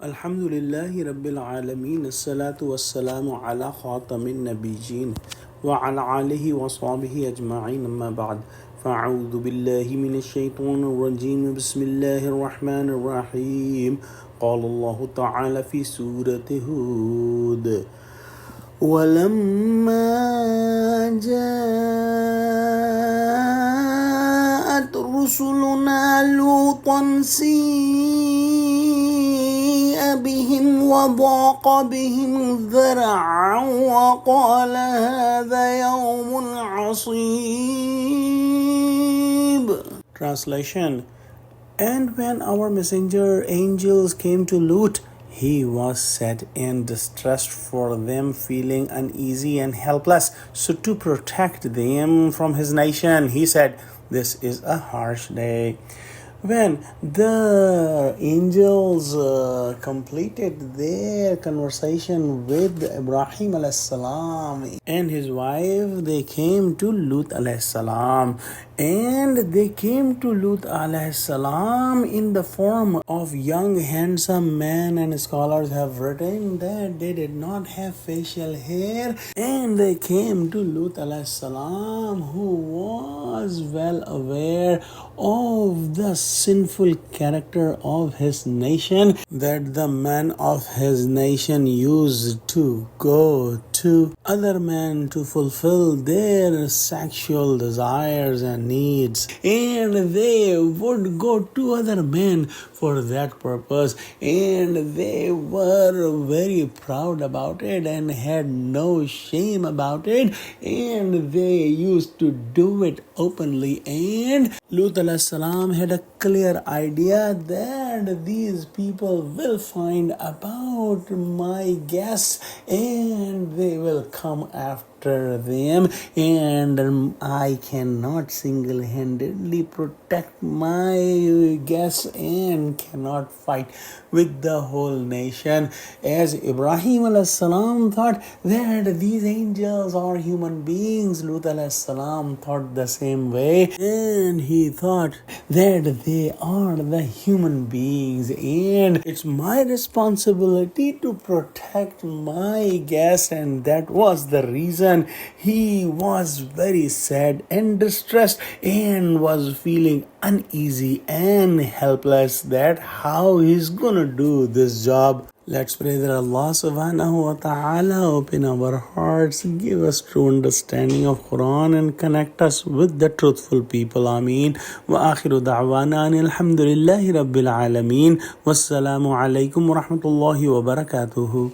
Alhamdulillahi Rabbil Alameen. As-salatu was-salamu ala khatamin nabijeen wa ala alihi wa sahbihi ajma'in amma ba'd. فأعوذ بالله من الشيطان الرجيم بسم الله الرحمن الرحيم قال الله تعالى في سورة هود ولما جاءت رسلنا لوطا سيء بهم وضاق بهم ذرعا وقال هذا يوم عصيب. Translation: And when our messenger angels came to Lut, he was sad and distressed for them, feeling uneasy and helpless. So to protect them from his nation, he said, "This is a harsh day." When the angels completed their conversation with Ibrahim alayhi salam and his wife, they came to Lut alayhi salam. And they came to Lut alayhi salam in the form of young handsome man, and scholars have written that they did not have facial hair. And they came to Lut alayhi salam, who was well aware of the sinful character of his nation, that the men of his nation used to go to other men to fulfill their sexual desires and needs, and they would go to other men for that purpose, and they were very proud about it and had no shame about it, and they used to do it openly. And Lut alayhi salam had a clear idea that these people will find about my guests and they will come after them, and I cannot single-handedly protect my guests and cannot fight with the whole nation. As Ibrahim alayhi salam thought that these angels are human beings, Lut alayhi salam thought the same way, and he thought that they are the human beings, and it's my responsibility to protect my guests. And that was the reason he was very sad and distressed and was feeling uneasy and helpless that how he's gonna do this job. Let's pray that Allah subhanahu wa ta'ala open our hearts, give us true understanding of Quran and connect us with the truthful people. Ameen. Wa akhiru da'wana alhamdulillahi rabbil alameen. Wassalamu alaikum wa rahmatullahi wa barakatuhu.